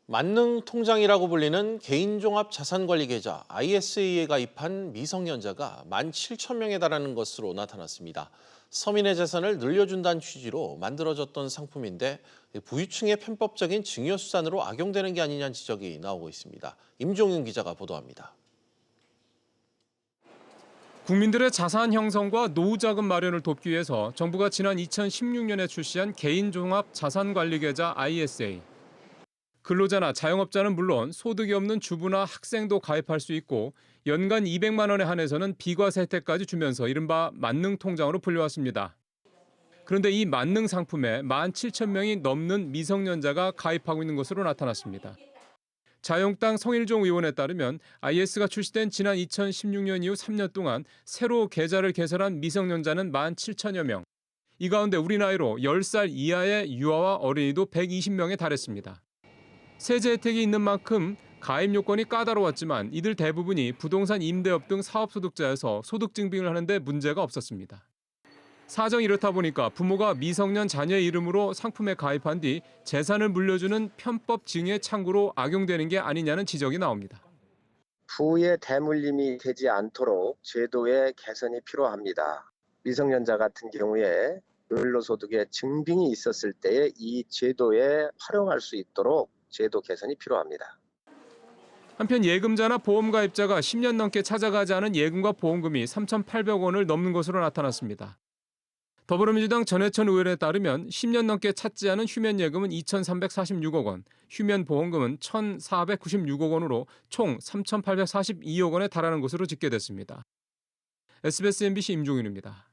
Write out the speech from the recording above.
만능통장이라고 불리는 개인종합자산관리계좌 ISA에 가입한 미성년자가 17,000명에 달하는 것으로 나타났습니다. 서민의 재산을 늘려준다는 취지로 만들어졌던 상품인데 부유층의 편법적인 증여수단으로 악용되는 게 아니냐는 지적이 나오고 있습니다. 임종윤 기자가 보도합니다. 국민들의 자산 형성과 노후자금 마련을 돕기 위해서 정부가 지난 2016년에 출시한 개인종합자산관리계좌 ISA. 근로자나 자영업자는 물론 소득이 없는 주부나 학생도 가입할 수 있고 연간 200만 원에 한해서는 비과세 혜택까지 주면서 이른바 만능통장으로 불려왔습니다. 그런데 이 만능 상품에 17,000명이 넘는 미성년자가 가입하고 있는 것으로 나타났습니다. 자유한국당 성일종 의원에 따르면 IS가 출시된 지난 2016년 이후 3년 동안 새로 계좌를 개설한 미성년자는 17,000여 명. 이 가운데 우리 나이로 10살 이하의 유아와 어린이도 120명에 달했습니다. 세제 혜택이 있는 만큼 가입 요건이 까다로웠지만 이들 대부분이 부동산 임대업 등 사업소득자여서 소득 증빙을 하는데 문제가 없었습니다. 사정이 이렇다 보니까 부모가 미성년 자녀의 이름으로 상품에 가입한 뒤 재산을 물려주는 편법 증여 창구로 악용되는 게 아니냐는 지적이 나옵니다. 부의 대물림이 되지 않도록 제도의 개선이 필요합니다. 미성년자 같은 경우에 근로소득의 증빙이 있었을 때에 이 제도에 활용할 수 있도록 제도 개선이 필요합니다. 한편 예금자나 보험가입자가 10년 넘게 찾아가지 않은 예금과 보험금이 3,800원을 넘는 것으로 나타났습니다. 더불어민주당 전해천 의원에 따르면 10년 넘게 찾지 않은 휴면 예금은 2,346억 원, 휴면 보험금은 1,496억 원으로 총 3,842억 원에 달하는 것으로 집계됐습니다. SBS MBC 임종윤입니다.